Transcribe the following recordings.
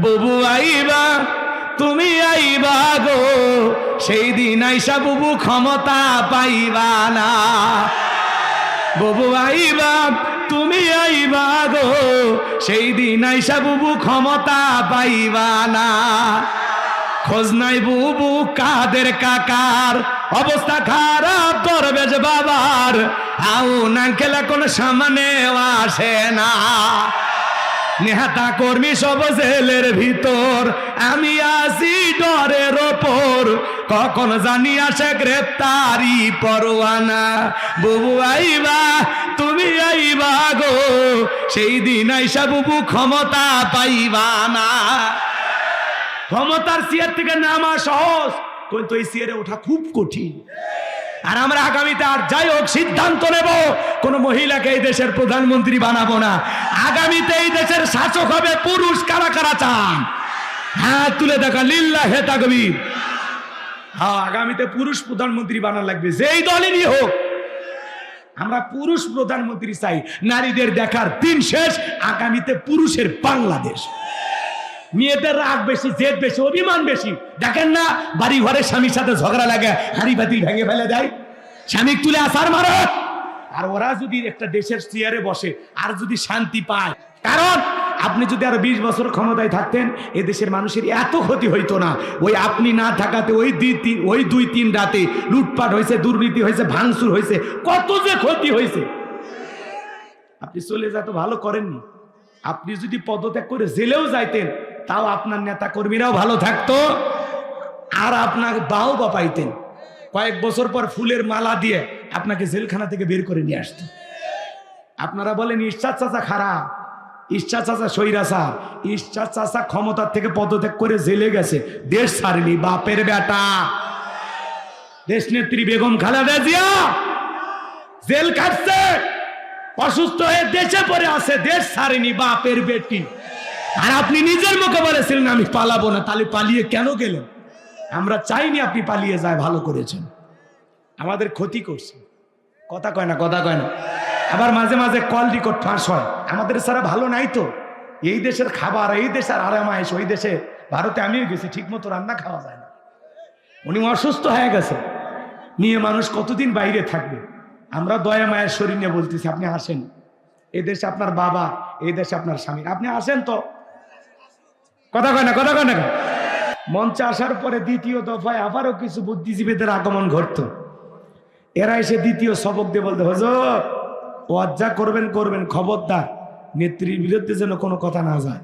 বুবু আইবা তুমি আইবা গো, সেই দিন আইসা বুবু ক্ষমতা পাইবা না। বুবু আইবা তুমি আইবা গো, সেই দিন আইসা বুবু ক্ষমতা পাইবা না। খোঁজ নাই বুবু কাদের কাকার, অবস্থা খারাপ দরবেশ বাবার, আউন আঙ্কেল কোন সামনে আসে না। নেহাতা কর্মী সব জেলের ভিতর, আমি আসি ডরের ওপর, কখন জানি আসে গ্রেপ্তারি পরোয়ানা। বুবু আইবা তুমি আইবা গো, সেই দিন আইসা বুবু ক্ষমতা পাইবা না। ক্ষমতার চেয়ার থেকে নামা সহজ, কিন্তু এই চেয়ারে ওঠা খুব কঠিন। আর আমরা আগামীতে আর যাই হোক সিদ্ধান্ত নেব, কোন মহিলাকে এই দেশের প্রধানমন্ত্রী বানাবো না। আগামীতে এই দেশের শাসক হবে পুরুষ। কারা কারা চান? হ্যাঁ তুলে দেখা, লিল্লাহে তাকবীর। হ্যাঁ, আগামীতে পুরুষ প্রধানমন্ত্রী বানানো লাগবে, যেই দলেরই হোক। আমরা পুরুষ প্রধানমন্ত্রী চাই। নারীদের দেখার দিন শেষ। আগামীতে পুরুষের বাংলাদেশ। মেয়েদের রাগ বেশি, জেদ বেশি, অভিমান বেশি। দেখেন না, বাড়ি ঘরে স্বামীর সাথে ঝগড়া লাগে, হাড়ি বাতি ভেঙে ফেলে দেয়, স্বামী তুলে আসার মারে। আর ওরা যদি একটা দেশের চেয়ারে বসে আর যদি শান্তি পায়, কারণ আপনি যদি আরো 20 বছর ক্ষমতায় থাকতেন, এ দেশের মানুষের এত ক্ষতি হইতো না। ওই আপনি না থাকাতে ওই 2-3 রাতে লুটপাট হয়েছে, দুর্নীতি হয়েছে, ভাঙচুর হয়েছে, কত যে ক্ষতি হয়েছে। আপনি চলে যা তো ভালো করেননি। আপনি যদি পদত্যাগ করে জেলেও যাইতেন, তাও আপনার নেতা কর্মীরাও ভালো থাকতো, আর আপনাকে বাও পাইতেন। কয়েক বছর পর ফুলের মালা দিয়ে আপনাকে জেলখানা থেকে বের করে নিয়ে আসতো। আপনারা বলেন ঈশ্বর চাচা খারাপ, ঈশ্বর চাচা স্বৈরাচার। ঈশ্বর চাচা ক্ষমতার থেকে পদত্যাগ করে জেলে গেছে, দেশ ছাড়েনি। বাপের বেটা দেশ নেত্রী বেগম খালেদা জিয়া জেল কাটছে, অসুস্থ হয়ে দেশে পড়ে আছে, দেশ ছাড়েনি। বাপের বেটি। আর আপনি নিজের মুখে বলেছিলেন আমি পালাবো না, তাহলে পালিয়ে কেন গেলেন? আমরা চাইনি আপনি পালিয়ে যায়, ভালো করেছেন। আমাদের ক্ষতি করছে, কথা কয় না, কথা কয় না। আবার মাঝে মাঝে কল রেকর্ড ফাঁস হয়। আমাদের সারা ভালো নাই তো। এই দেশের খাবার, এই দেশের আরামায়েশ, ওই দেশে ভারতে আমিও গেছি, ঠিক মতো রান্না খাওয়া যায় না। উনি অসুস্থ হয়ে গেছে, নিয়ে মানুষ কতদিন বাইরে থাকবে। আমরা দয়া মায়ের শরীর নিয়ে বলতেছি আপনি আসেন। এই দেশে আপনার বাবা, এই দেশে আপনার স্বামী, আপনি আসেন তো। কথা কয় না, কথা কয় না। মঞ্চে আসার পরে দ্বিতীয় দফায় আবারও কিছু বুদ্ধিজীবীদের আগমন ঘটত। এরা এসে দ্বিতীয় সবক দিয়ে বলতে, হুজুর ওয়াজ্জা করবেন, খবরদার নেত্রীর বিরুদ্ধে যেন কোনো কথা না যায়।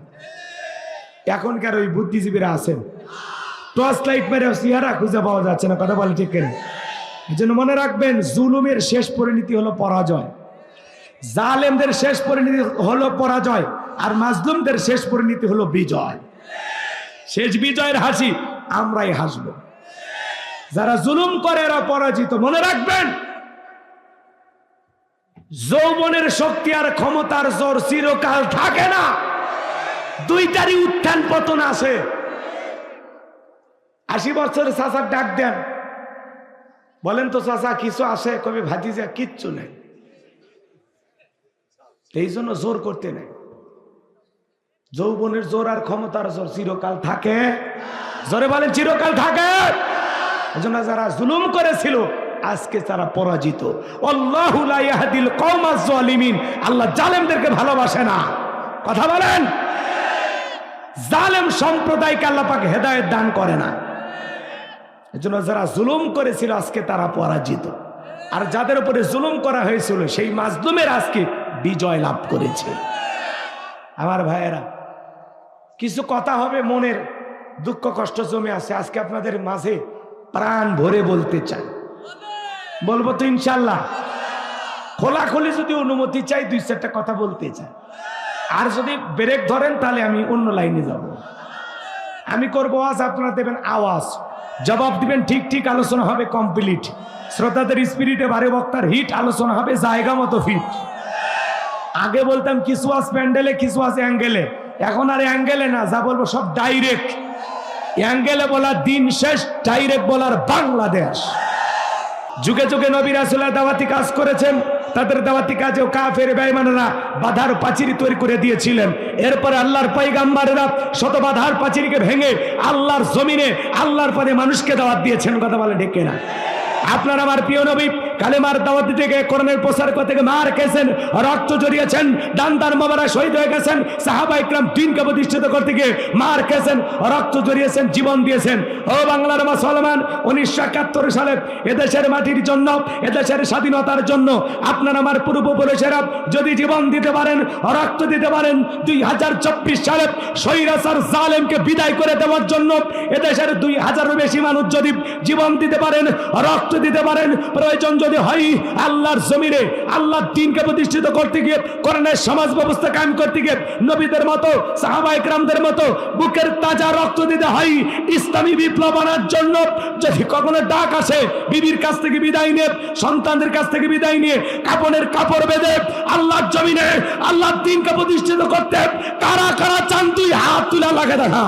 এখনকার ওই বুদ্ধিজীবীরা আছেন, টর্চ লাইট মেরে চেহারা খুঁজে পাওয়া যাচ্ছে না। কথা বলে ঠিক কিনা? এই জন্য মনে রাখবেন, জুলুমের শেষ পরিণতি হলো পরাজয়, জালেমদের শেষ পরিণতি হলো পরাজয়, আর মাজলুমদের শেষ পরিণতি হলো বিজয়। শেষ বিজয়ের হাসি আমরাই হাসব। যারা জুলুম করে এরা পরাজিত। মনে রাখবেন, যৌবনের শক্তি আর ক্ষমতার জোর চিরকাল থাকে না, দুইটারই উত্থান পতন আছে। 80 বছরের চাচার ডাক দেন, বলেন তো চাচা কিছু আছে? কবি ভাতিজা কিচ্ছু নেই। এই জন্য জোর করতে নেই। যৌবনের জোর আর ক্ষমতার জোর চিরকাল থাকে। জোরে বলেন চিরকাল থাকে। এজন্য যারা জুলুম করেছিল আজকে তারা পরাজিত। আল্লাহু লা ইয়াহদিল কওমাজ জালিমিন। আল্লাহ জালেমদেরকে ভালোবাসে না। কথা বলেন, জালেম সম্প্রদায়কে আল্লাহ পাক হেদায়েত দান করে না। এজন্য যারা জুলুম করেছিল আজকে তারা পরাজিত, আর যাদের উপরে জুলুম করা হয়েছিল সেই মাজলুমের আজকে বিজয় লাভ করেছে। আমার ভাইয়েরা, কিছু কথা হবে, মনের দুঃখ কষ্ট জমে আছে, আজকে আপনাদের মাঝে প্রাণ ভরে বলতে চাই। বলবো তো ইনশাল্লাহ। খোলাখুলি যদি অনুমতি চাই, 2-4টা কথা বলতে চাই। আর যদি ব্রেক ধরেন তাহলে আমি অন্য লাইনে যাব। আমি করবো আজ, আপনারা দেবেন আওয়াজ, জবাব দিবেন ঠিক ঠিক, আলোচনা হবে কমপ্লিট। শ্রোতাদের স্পিরিটে বারে বক্তার হিট, আলোচনা হবে জায়গা মতো ফিট। আগে বলতাম কিছু আজ প্যান্ডেলে, কিছু আজ অ্যাঙ্গেলে। এখন আর অ্যাঙ্গেলে না, যা বলবো সব ডাইরেক্ট। অ্যাঙ্গেলে বলার দিন শেষ, ডাইরেক্ট বলার বাংলাদেশ। যুগে যুগে নবী রাসূলের দাওয়াতি কাজ করেছেন, তাদের দাওয়াতি কাজেও কাফের বেঈমানরা বাধার পাঁচির তৈরি করে দিয়েছিলেন। এরপরে আল্লাহর পয়গম্বরেরা শত বাধার পাঁচিরকে ভেঙে আল্লাহর জমিনে আল্লাহর পথে মানুষকে দাওয়াত দিয়েছেন। কথা বলে ঠিক কিনা? আপনার আমার প্রিয় নবী কালেমার দাওয়াত দিতে গিয়ে কোরআনের প্রচার করতে গিয়ে মার খেয়েছেন, রক্ত জড়িয়েছেন, দান মোবারক শহীদ হয়ে গেছেন। সাহাবা ইকরাম দ্বীনকে প্রতিষ্ঠিত করতে গিয়ে মার খেয়েছেন, রক্ত জড়িয়েছেন, জীবন দিয়েছেন। ও বাংলার মুসলমান, 1971 সালে এদেশের মাটির জন্য, এদেশের স্বাধীনতার জন্য আপনার আমার পূর্বপুরুষেরা যদি জীবন দিতে পারেন, রক্ত দিতে পারেন, 2024 সালে স্বৈরাচার জালেমকে বিদায় করে দেওয়ার জন্য এদেশের 2000-এর বেশি মানুষ যদি জীবন দিতে পারেন, রক্ত দিতে পারেন, প্রয়োজন যদি হয় আল্লাহর জমিনে আল্লাহর দ্বীনকে প্রতিষ্ঠিত করতে গিয়ে, কোরআনের সমাজ ব্যবস্থা কায়েম করতে গিয়ে নবীদের মতো সাহাবা ইকরামদের মতো বুকের তাজা রক্ত দিতে হয় ইসলামী বিপ্লব আনার জন্য। যদি কখনো ডাক আসে বিবির কাছ থেকে বিদায় নিয়ে, সন্তানদের কাছ থেকে বিদায় নিয়ে, কাপড়ের কাপড় বেঁধে আল্লাহর জমিনে আল্লাহর দ্বীনকে প্রতিষ্ঠিত করতে কারা কারা চান, তুই হাত তুলে লাগে দেখা।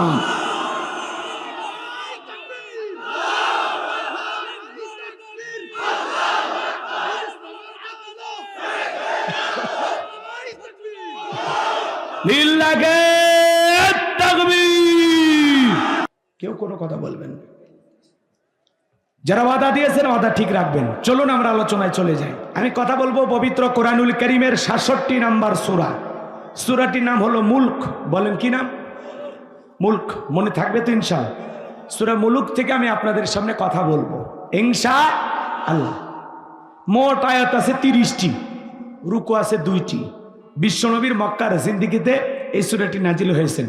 কেউ কোনো কথা বলবেন? যারা ওয়াদা দিয়েছেন ওয়াদা ঠিক রাখবেন। চলুন আমরা আলোচনায় চলে যাই। আমি কথা বলবো পবিত্র কোরআনুল কারীমের 66 নম্বর সূরা। সূরাটির নাম হলো মুলক। বলেন কি নাম? মুলক। মনে থাকবে তো ইনশাআল্লাহ? সূরা মুলক থেকে আমি আপনাদের সামনে কথা বলবো ইনশাআল্লাহ। মোট আয়াত আছে 30টি, রুকু আছে 2টি। বিশ্বনবীর মক্কার জিন্দেগিতে এই সূরাটি নাজিল হয়েছে।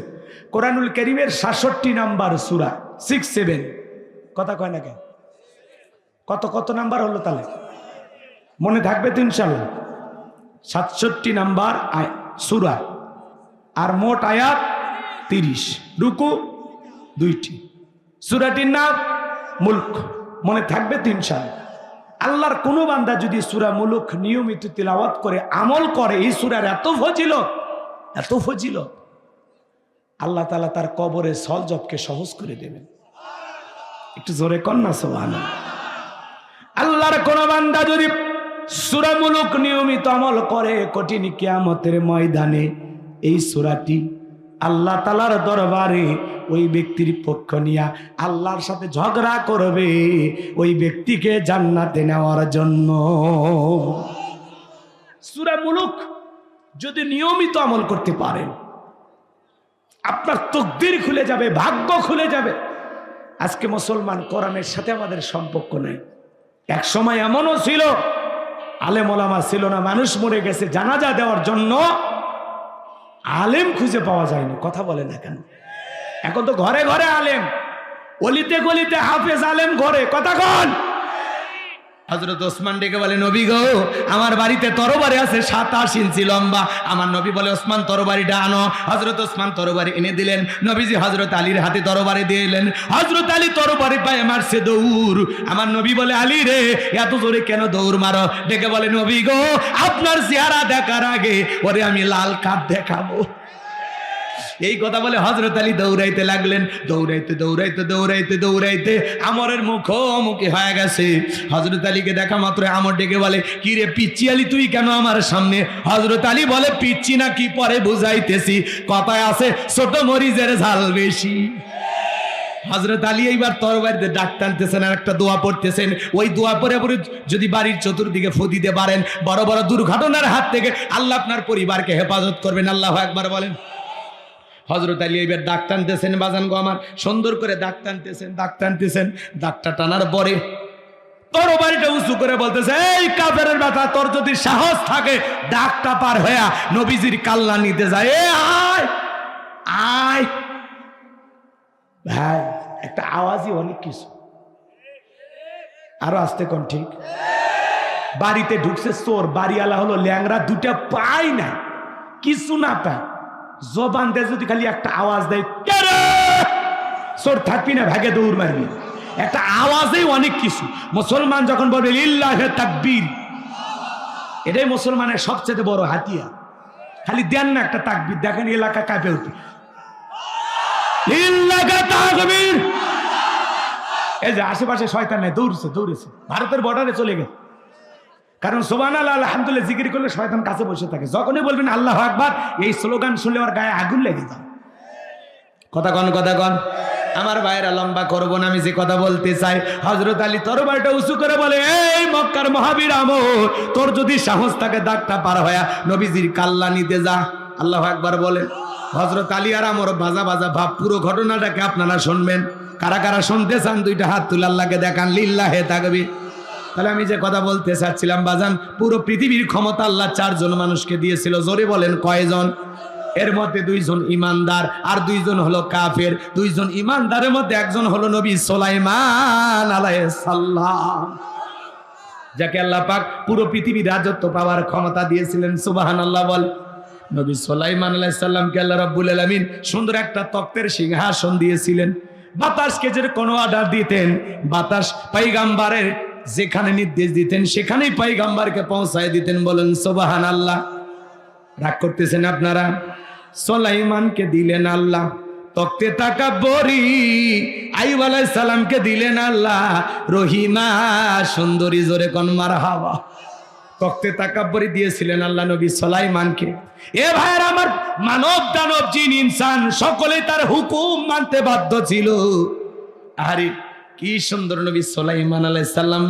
কোরআনুল কারীমের 66 নাম্বার সূরা, 6-7। কথা কয় না কেন? কত নাম্বার হলো তাহলে? মনে থাকবে তো ইনশাআল্লাহ? 67 নাম্বার সূরা, আর মোট আয়াত 30, রুকু 2টি। সূরাটির নাম মুলক। মনে থাকবে তো ইনশাআল্লাহ? আল্লাহর কোন বান্দা যদি সূরা মুলক নিয়মিত তিলাওয়াত করে, আমল করে, এই সূরার এত ফজিলত, আল্লাহ তাআলা তার কবরে সলজবকে সহজ করে দেবেন। একটু জোরে কর না সুবহানাল্লাহ। আল্লাহর কোন বান্দা যদি সূরা মুলক নিয়মিত আমল করে, কঠিন কিয়ামতের ময়দানে এই সূরাটি আল্লাহ তাআলার দরবারে ওই ব্যক্তির পক্ষ নিয়ে আল্লাহর সাথে ঝগড়া করবে ওই ব্যক্তিকে জান্নাতে নেওয়ার জন্য। সূরা মুলক যদি নিয়মিত আমল করতে পারেন, আপনার তাকদীর খুলে যাবে, ভাগ্য খুলে যাবে। আজকে মুসলমান, কোরআনের সাথে আমাদের সম্পর্ক নাই। এক সময় এমনও ছিল আলেম ওলামা ছিল না, মানুষ মরে গেছে, জানাজা দেওয়ার জন্য আলেম খুঁজে পাওয়া যায়নি। কথা বলে না কেন? এখন তো ঘরে ঘরে আলেম, অলিতে গলিতে হাফেজ আলেম ঘরে। কথা কন। হযরত ওসমান ডেকে বলে, নবী গো, আমার বাড়িতে তরবারি আছে 27 ইঞ্চি লম্বা। আমার নবী বলে, ওসমান তরবারিটা আনো। হযরত ওসমান তরবারি এনে দিলেন। নবীজি হযরত আলীর হাতে তরবারি দিলেন। হযরত আলী তরবারি পায়ে মারছে দৌড়। আমার নবী বলে, আলী রে, এত জোরে কেন দৌড় মারো? ডেকে বলে, নবী গো, আপনার চেহারা দেখার আগে ওরে আমি লাল কার্ড দেখাবো। এই কথা বলে হযরত আলী দৌড়াইতে লাগলেন। দৌড়াইতে আমরের মুখোমুখি হয়ে গেছে। হযরত আলীকে দেখা মাত্র আমর ডেকে বলে, কি রে পিচ্চি আলী, তুই কেন আমার সামনে? হযরত আলী বলে, পিচ্চি না কি পরে বুঝাইতেছি, কথায় আছে ছোট মরিচের ঝাল বেশি। হযরত আলী এইবার তরবারিতে ডাক টানতেছেন আর একটা দোয়া পড়তেছেন। ওই দোয়া পরে পরে যদি বাড়ির চতুর্দিকে ফু দিতে পারেন, বড় বড় দুর্ঘটনার হাত থেকে আল্লাহ আপনার পরিবারকে হেফাজত করবেন। আল্লাহু আকবার বলেন। হযরত আলী এবার দাগ টানতেছেন, বাজান গো আমার, সুন্দর করে দাগ টানতেছেন। দাগটা টানার পরে তরবারিটা উঁচু করে বলতেছে, এই কাফেরের ব্যাটা, তোর যদি সাহস থাকে দাগটা পার হইয়া নবীজির কাল্লা নিতে যায়, আয়। ভাই, একটা আওয়াজই অনেক কিছু। আরো আসতে কোন ঠিক? বাড়িতে ঢুকছে চোর, বাড়িওয়ালা হলো ল্যাংরা, দুটা পায় না, কিছু না পায়, জবান দিয়ে যদি খালি একটা আওয়াজ দেয়, চোর থাকবি না, ভাগে দৌড় মারবি। একটা আওয়াজেই অনেক কিছু। মুসলমান যখন বলবে লিল্লাহে তাকবীর, এটাই মুসলমানের সবচেয়ে বড় হাতিয়ার। খালি দেন না একটা তাকবীর, দেখেন এলাকা কাঁপে উঠে। লিল্লাহে তাকবীর। এই যে আশেপাশে শয়তান নাই, দৌড়েছে, ভারতের বর্ডারে চলে গেছে। কারণ সুবহানাল্লাহ আলহামদুলিল্লাহ জিকির করলে শয়তান কাছে বসে থাকে। যখনই বলবেন আল্লাহু আকবার, এই স্লোগান শুনলে ওর গায়ে আগুন লেগে যায়। কথা কন। আমার ভাইয়েরা লম্বা করব না, আমি যে কথা বলতে চাই, হযরত আলী তরবারটা উঁচু করে বলে, এই মক্কার মহাবীর আমর, তোর যদি সাহস থাকে দাগটা পার হয়া নবীজির কাল্লা নিতে যা। আল্লাহু আকবার বলে। হযরত আলী আর আমর বাজা ভাব, পুরো ঘটনাটাকে আপনারা শুনবেন। কারা কারা শুনতে চান দুইটা হাত তুলে আল্লাহকে দেখান, লিল্লাহে তাকবীর। তাহলে আমি যে কথা বলতে চাচ্ছিলাম বাজান, পুরো পৃথিবীর ক্ষমতা আল্লাহ 4 জন মানুষকে দিয়েছিল। জোরে বলেন কয়জন? এর মধ্যে 2 জন ইমানদার আর 2 জন হলো কাফের। 2 জন ইমানদারের মধ্যে একজন হলো নবী সুলাইমান আলাইহিস সালাম, যাকে আল্লাহ পাক পুরো পৃথিবীর রাজত্ব পাওয়ার ক্ষমতা দিয়েছিলেন। সুবহানাল্লাহ বল। নবী সুলাইমান আলাইহিস সালামকে আল্লাহ রাব্বুল আলামিন সুন্দর একটা তক্তের সিংহাসন দিয়েছিলেন। বাতাসকে যে কোনো অর্ডার দিতেন, বাতাস পয়গম্বরের যেখানে নির্দেশ দিতেন সেখানেই পয়গম্বরকে পৌঁছায় দিতেন। বলেন সুবহানাল্লাহ। রাগ করতেছেন আপনারা? সুলাইমানকে দিলেন আল্লাহ তক্তে তাকাব্বরি, আইয়ুব আলাইহিস সালামকে দিলেন আল্লাহ রহিমা সুন্দরী। জোরে কোন মারহাবা। তক্তে তাকাব্বরি দিয়েছিলেন আল্লাহ নবী সুলাইমানকে। এ ভাইরা আমার, মানব দানব জিন ইনসান সকলে তার হুকুম মানতে বাধ্য ছিল। আরে কি সুন্দর নবী সুলাইমান আলাইহিস সালাম,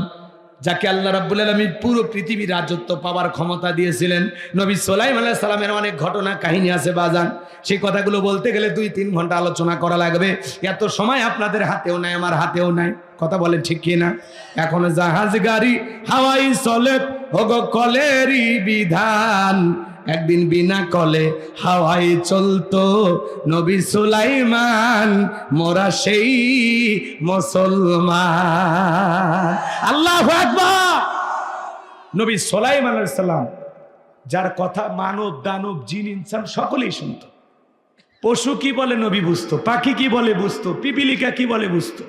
যাকে আল্লাহ রাব্বুল আলামিন পুরো পৃথিবীর রাজত্ব পাওয়ার ক্ষমতা দিয়েছিলেন। নবী সুলাইমান আলাইহিস সালামের অনেক ঘটনা কাহিনী আছে বাজান, সেই কথাগুলো বলতে গেলে 2-3 ঘন্টা আলোচনা করা লাগবে। এত সময় আপনাদের হাতেও নাই, আমার হাতেও নাই। কথা বলেন ঠিক কি না? এখন জাহাজ গাড়ি হাওয়াই চলে, ওগো কলেরই বিধান। একদিন বিনা কলে হাওয়াই চলতো নবী সুলাইমান, মোরা সেই মুসলমান। আল্লাহু আকবার। নবী সুলাইমান আলাইহিস সালাম, যার কথা মানব দানব জিন ইনসান সকলেই শুনতো। পশু কি বলে নবী বুঝতো, পাখি কি বলে বুঝতো, পিপিলিকা কি বলে বুঝতো।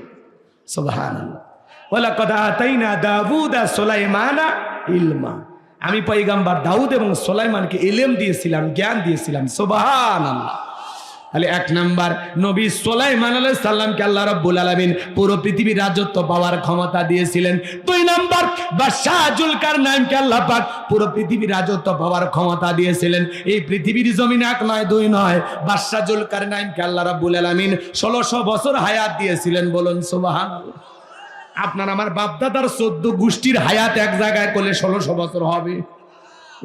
সুবহানাল্লাহ। ওয়ালাকাদ আতাইনা দাউদা সুলাইমানা ইলমা, আমি পয়গম্বর দাউদ এবং সুলাইমানকে ইলম দিয়েছিলাম, জ্ঞান দিয়েছিলাম। সুবহানাল্লাহ। তাহলে 1 নাম্বার, নবী সুলাইমান আলাইহিস সালামকে আল্লাহ রাব্বুল আলামিন পুরো পৃথিবীর রাজত্ব পাওয়ার ক্ষমতা দিয়েছিলেন। 2 নাম্বার, বাদশা জুলকারনাইনকে আল্লাহ পাক পুরো পৃথিবীর রাজত্ব পাওয়ার ক্ষমতা দিয়েছিলেন। এই পৃথিবীর জমিন 1 নয় 2 নয়, বাদশা জুলকারনাইনকে আল্লাহ রাব্বুল আলামিন 1600 বছর হায়াত দিয়েছিলেন। বলুন সুবহানাল্লাহ। আপনার আমার বাপদাদার 14 গোষ্ঠীর হায়াত এক জায়গায় করলে 1600 বছর হবে,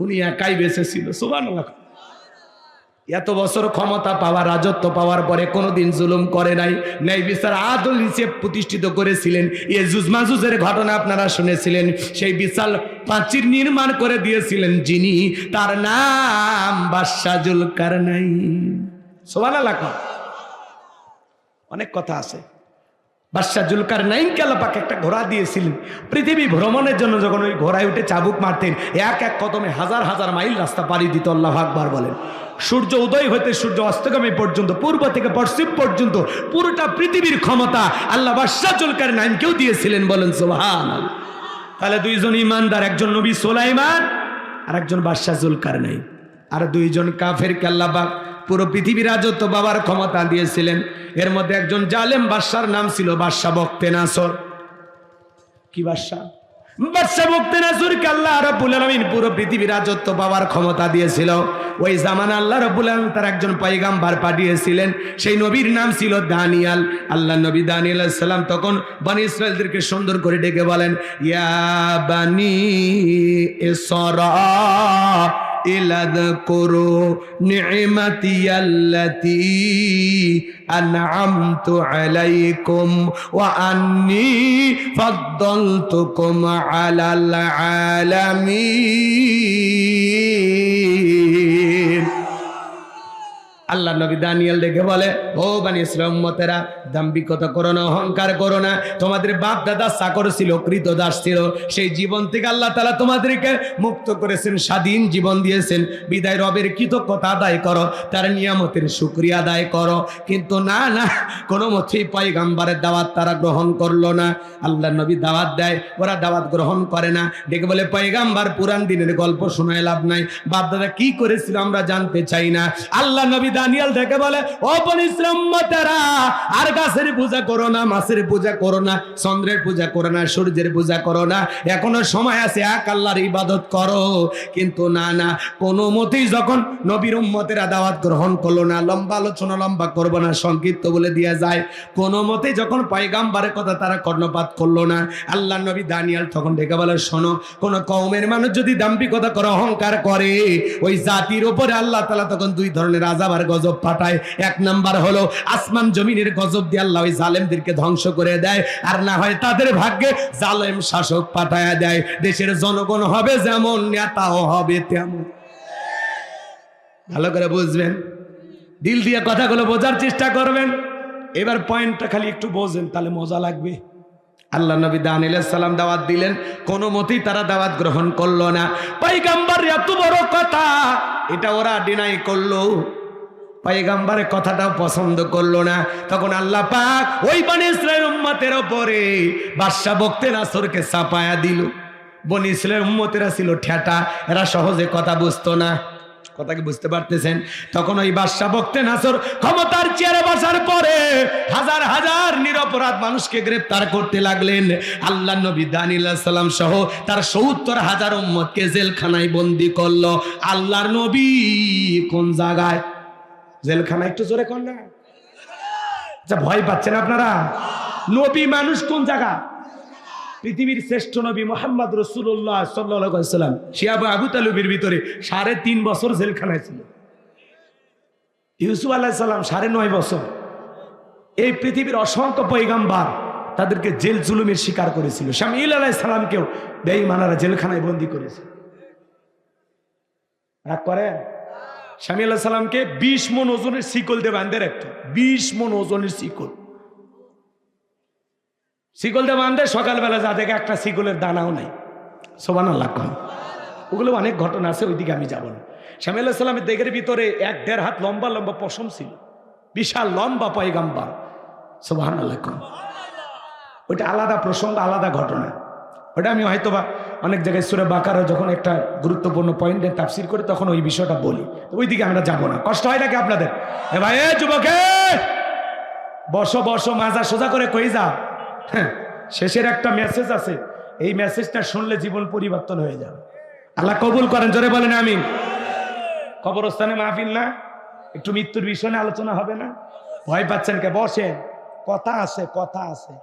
উনি একাই বেঁচে ছিল। সুবহানাল্লাহ। এত বছর ক্ষমতা পাওয়া, রাজত্ব পাওয়ার পরে কোনোদিন জুলুম করে নাই, ন্যায় বিচার আদল হিসেবে প্রতিষ্ঠিত করেছিলেন। ইয়াজুজ মাজুজের ঘটনা আপনারা শুনেছিলেন। সেই বিশাল প্রাচীর নির্মাণ করে দিয়েছিলেন যিনি, তার নাম বাদশা জুলকারনাইন। সুবহানাল্লাহ। অনেক কথা আছে। বাদশা জুলকারনাইনকে আল্লাহ পাক একটা ঘোড়া দিয়েছিলেন পৃথিবী ভ্রমণের জন্য। যখন ওই ঘোড়ায় উঠে চাবুক মারতেন, এক কদমে হাজার হাজার মাইল রাস্তা পাড়ি দিত। আল্লাহু আকবার বলেন। সূর্য উদয় হতে সূর্য অস্তগামী পর্যন্ত, পূর্ব থেকে পশ্চিম পর্যন্ত পুরোটা পৃথিবীর ক্ষমতা আল্লাহ বাদশা জুলকারনাইনকেও দিয়েছিলেন। বলেন সুবহানাল্লাহ। তাহলে 2 জন ইমানদার, একজন নবী সুলাইমান আর একজন বাদশা জুলকারনাইন। আর 2 জন কাফেরকে আল্লাহ পাক পুরো পৃথিবীর রাজত্ব পাওয়ার ক্ষমতা দিয়েছিলেন। এর মধ্যে একজন জালেম বাদশার নাম ছিল বাদশা বখতে নাসর। কি বাদশা? বাদশা বখতে নাসরকে আল্লাহ রাব্বুল আলামিন পুরো পৃথিবীর রাজত্ব পাওয়ার ক্ষমতা দিয়েছিল। ওই জামানা আল্লাহ রাব্বুল আলামিন তার একজন পয়গম্বর পাঠিয়েছিলেন, সেই নবীর নাম ছিল দানিয়াল। আল্লাহ নবী দানিয়াল আলাইহিস সালাম তখন বনি ইসরাঈলদেরকে সুন্দর করে ডেকে বলেন, ইয়া বানি ইসরা ইলাযকুরু নি'মাতিয়াল্লাতী আন'আমতু আলাইকুম ওয়া আন্নী ফাদ্দালতুকুম আলাল আলামিন। আল্লাহ নবী দানিয়েল দেখে বলে, ও বনি ইসরাঈল উম্মতেরা, দাম্ভিকতা করো না, অহংকার করো না। তোমাদের বাপ দাদা চাকর ছিল, কৃতদাস ছিল, সেই জীবন থেকে আল্লাহ তাআলা তোমাদেরকে মুক্ত করেছেন, স্বাধীন জীবন দিয়েছেন। বিদায় রবের কৃতজ্ঞতা আদায় করো, তার নিয়ামতের শুকরিয়া আদায় করো। কিন্তু না, কোনো মতেই পয়গম্বরের দাওয়াত তারা গ্রহণ করলো না। আল্লাহ নবী দাওয়াত দেয়, ওরা দাওয়াত গ্রহণ করে না। ডেকে বলে, পয়গম্বর পুরান দিনের গল্প শোনায় লাভ নাই, বাপ দাদা কি করেছিল আমরা জানতে চাই না। আল্লাহ নবী দানিয়েল থেকে বলে, ও বনি ইসরাইল উম্মতেরা, আর গাছের পূজা করো না, মাছের পূজা করো না, চন্দ্রের পূজা করো না, সূর্যের পূজা করো না, এখনো সময় আছে, এক আল্লাহর ইবাদত করো। কিন্তু না না, কোনো মতেই যখন নবীর উম্মতেরা দাওয়াত গ্রহণ করলো না, লম্বা আলোচনা লম্বা করবো না, সংক্ষিপ্ত বলে দিয়ে যায়, কোনো মতেই যখন পয়গাম্বরের কথা তারা কর্ণপাত করলো না, আল্লাহ নবী দানিয়েল তখন ডেকে বলে, শোনো, কোন কওমের মানুষ যদি দাম্ভিকতা করে, অহংকার করে, ওই জাতির উপরে আল্লাহ তাআলা তখন দুই ধরনের আযাব আর গজব পাঠায়। এক নাম্বার হলো আসমান জমিনের গজব দিয়ে আল্লাহ ওই জালেমদেরকে ধ্বংস করে দেয়, আর না হয় তাদের ভাগ্যে জালেম শাসক পাঠায়া দেয়। দেশের জনগণ হবে যেমন, নেতাও হবে তেমন। ভালো করে বুঝবেন, দিল দিয়ে কথাগুলো বোঝার চেষ্টা করবেন। এবার পয়েন্টটা খালি একটু বোঝেন, তাহলে মজা লাগবে। আল্লাহ নবী দানিয়েল আলাইহিস সালাম দাওয়াত দিলেন, কোনো মতেই তারা দাওয়াত গ্রহণ করলো না। পয়গম্বর এত বড় কথা, এটা ওরা ডিনাই করলো, পয়গম্বরের কথাটাও পছন্দ করলো না। তখন আল্লাহ পাক ওই বনি ইসরাইল উম্মতের উপরে বাদশা বক্তে নাসরকে চাপায়া দিল। বনি ইসরাইল উম্মতেরা ছিল ঠেটা, এরা সহজে কথা বুঝতো না। কথা কি বুঝতে পারতেছেন? তখন ওই বাদশা বক্তে নাসর ক্ষমতার চেয়ারে বসার পরে হাজার হাজার নিরপরাধ মানুষকে গ্রেফতার করতে লাগলেন। আল্লাহ নবী দানিয়েল আলাইহিস সালাম সহ তার ৭০,০০০ উম্মতকে জেলখানায় বন্দী করলো। আল্লাহর নবী কোন জায়গায়? জেলখানা। একটু জোরে কোন না, আচ্ছা ভয় পাচ্ছেন আপনারা? নবী মানুষ কোন জায়গা? পৃথিবীর শ্রেষ্ঠ নবী মুহাম্মদ রাসূলুল্লাহ সাল্লাল্লাহু আলাইহি ওয়াসাল্লাম শিয়াব আবু তালিবের ভিতরে ৩.৫ বছর জেলখানায় ছিল। ইউসুফ আলাইহিস সালাম ৯.৫ বছর। এই পৃথিবীর অসংখ্য পয়গম্বর তাদেরকে জেল জুলুমের শিকার করেছিল। শামঈল আলাইহিস সালামকেও বেঈমানরা জেলখানায় বন্দী করেছে। রাগ করে? শামঈল আলাইহিস সালামকে ২০ মণ ওজনের শিকল দিয়ে বাঁধে রাখতো। ২০ মণ ওজনের শিকল দিয়ে বাঁধে, সকালবেলা যা দেখে একটা শিকলের দানাও নাই। সুবহানাল্লাহ। ওগুলো অনেক ঘটনা আছে, ওইদিকে আমি যাব না। শামঈল আলাইহিস সালামের দেহের ভিতরে ১-১.৫ হাত লম্বা লম্বা পশম ছিল, বিশাল লম্বা পয়গম্বর। সুবহানাল্লাহ। ওইটা আলাদা প্রসঙ্গ, আলাদা ঘটনা। ওটা আমি হয়তোবা অনেক জায়গায় সূরা বাকারা যখন একটা গুরুত্বপূর্ণ পয়েন্টে তাফসীর করি তখন ওই বিষয়টা বলি, ওইদিকে আমরা যাব না। কষ্ট হয় নাকি আপনাদের? এ ভাই, এ যুবকে, বসো বসো, মাজা সোজা করে কই যাও। হ্যাঁ, শেষের একটা মেসেজ আছে, এই মেসেজটা শুনলে জীবন পরিবর্তন হয়ে যাবে। আল্লাহ কবুল করেন, জোরে বলেন আমিন। কবরস্থানে মাহফিল না, একটু মৃত্যুর বিষয়ে আলোচনা হবে না? ভয় পাচ্ছেন কে? বসেন, কথা আছে, কথা আছে।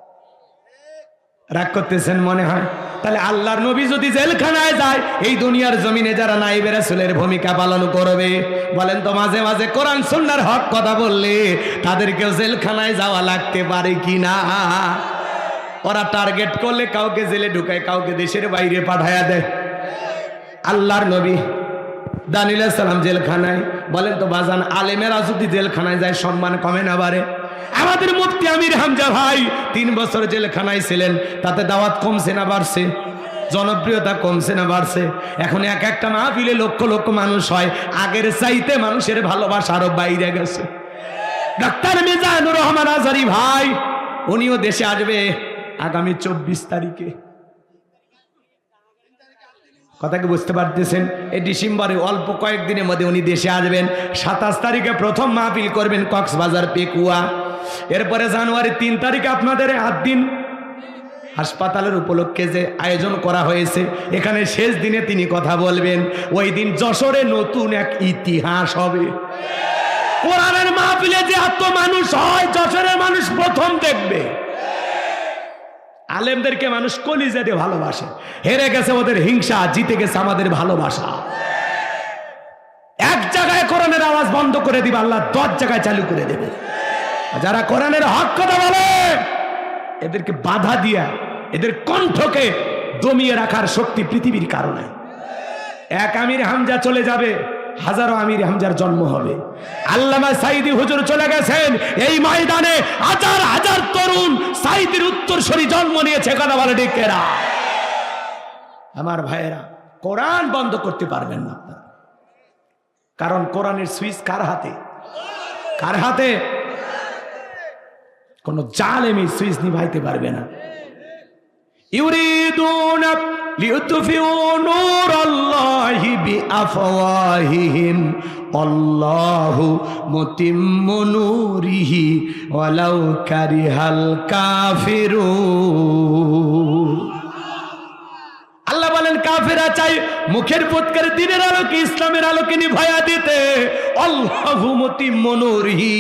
রাগ করতেছেন মনে হয়? তাহলে আল্লাহর নবী যদি জেলখানায় যায়, এই দুনিয়ার জমিনে যারা নাইবে রাসূলের ভূমিকা পালন করবে, বলেন তো মাঝে মাঝে কোরআন সুন্নাহর হক কথা বললে তাদেরকেও জেলখানায় যাওয়া লাগতে পারে কিনা? ওরা টার্গেট করলে কাউকে জেলে ঢুকায়, কাউকে দেশের বাইরে পাঠায়া দেয়। আল্লাহর নবী দানিয়েল আলাইহিস সালাম জেলখানায়, বলেন তো বাজান, আলেমেরা যদি জেলখানায় যায় সম্মান কমে না বাড়ে? আমাদের মুফতি আমির হামজা ভাই ৩ বছর জেলখানায় ছিলেন, তাতে দাওয়াত কমছে না বাড়ছে? জনপ্রিয়তা কমছে না বাড়ছে? এখন এক একটা মাহফিলে লক্ষ লক্ষ মানুষ হয়, আগের চাইতে মানুষের ভালোবাসা আরো বাইরে গেছে। ডাক্তার মিজানুর রহমান আজহারী ভাই, উনিও দেশে আসবে আগামী ২৪ তারিখে। কথা কি বুঝতে পারতেছেন? এই ডিসেম্বরে অল্প কয়েকদিনের মধ্যে উনি দেশে আসবেন। ২৭ তারিখে প্রথম মাহফিল করবেন কক্সবাজার পেকুয়া। এরপরে জানুয়ারি ৩ তারিখে আপনাদের ৮ দিন হাসপাতালের উপলক্ষে যে আয়োজন করা হয়েছে, এখানে শেষ দিনে তিনি কথা বলবেন। ওই দিন যশোরে নতুন এক ইতিহাস হবে। কোরআনের মাহফিলে যে এত মানুষ হয়, যশোরের মানুষ প্রথম দেখবে। আলেমদেরকে মানুষ কলিজা দিয়ে ভালোবাসে। হেরে গেছে ওদের হিংসা, জিতে গেছে আমাদের ভালোবাসা। এক জায়গায় কোরআনের আওয়াজ বন্ধ করে দিবে, আল্লাহ ১০ জায়গায় চালু করে দেবে। যারা কোরআনের হক কথা বলে, এদেরকে বাধা দিয়া এদের কণ্ঠকে দমিয়ে রাখার শক্তি পৃথিবীর কারণে। এক আমির হামজা চলে যাবে, হাজারো আমির হামজার জন্ম হবে। আল্লামা সাঈদী হুজুর চলে গেছেন, এই ময়দানে হাজার হাজার তরুণ সাঈদীর উত্তরসূরি জন্ম নিয়েছে। কথা বলে ঠিক এরা? আমার ভাইয়েরা, কোরআন বন্ধ করতে পারবেন না আপনারা, কারণ কোরআনের সুইচ কার হাতে? কার হাতে? কোন জালেম এই সুইচ নিভাইতে পারবে না। ইউরিদুনা লিউতফিউ নূরাল্লাহি বিআফওয়াহিহিম আল্লাহু মুতিম্মু নূরিহি ওয়ালাউ কারিহাল কাফিরুন। আল্লাহ বলেন কাফেররা চাই মুখের ফুৎকারে দ্বীনের আলোকে ইসলামের আলোকে নিভায়া দিতে। আল্লাহু মুতিম্মু নূরিহি,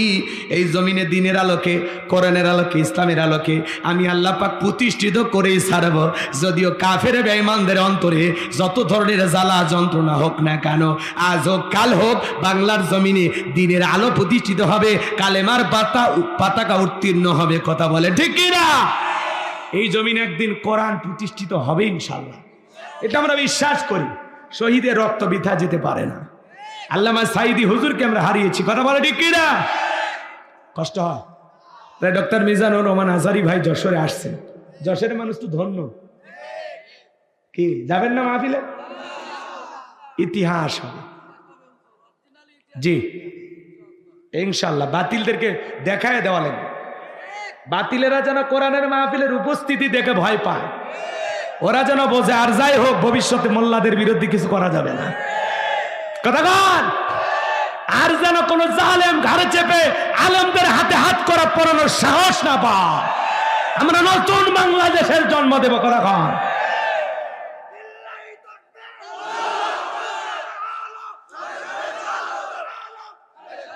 এই জমিনে দ্বীনের আলোকে, কোরআনের আলোকে, ইসলামের আলোকে আমি আল্লাহ পাক প্রতিষ্ঠিত করেই ছাড়ব। যদিও কাফের বেঈমানদের অন্তরে যত ধরনের জ্বালা যন্ত্রণা হোক না কেন, আজ হোক কাল হোক, বাংলার জমিনে দ্বীনের আলো প্রতিষ্ঠিত হবে, কালেমার পতাকা উত্তীর্ণ হবে। কথা বলে ঠিক কি না? এই জমিনে একদিন কোরআন প্রতিষ্ঠিত হবে ইনশাআল্লাহ, এটা আমরা বিশ্বাস করি। শহীদের রক্ত বৃথা যেতে পারে না। আল্লামা সাঈদী হুজুরকে আমরা হারিয়েছি। কথা বলে ঠিক কি না? কষ্ট হয়। তাই ডক্টর মিজানুর রহমান আজহারী ভাই যশোরে আসছেন। যশোরের মানুষ তো ধন্য। কি যাবেন না মাহফিলে? ইতিহাস হবে জি ইনশাআল্লাহ। বাতিলদেরকে দেখায় দেওয়া লাগবে। বাতিলেরা যেন কোরআনের মাহফিলের উপস্থিতি দেখে ভয় পায়, ওরা যেন বোঝে আর যাই হোক ভবিষ্যতে মোল্লাদের বিরুদ্ধে কিছু করা যাবে না। কথা বল। আর যেন কোন জালেম ঘাড়ে চেপে আলেমদের হাতে হাত করা পরানোর সাহস না পায়। আমরা নতুন বাংলাদেশের জন্ম দেব। কথা কন।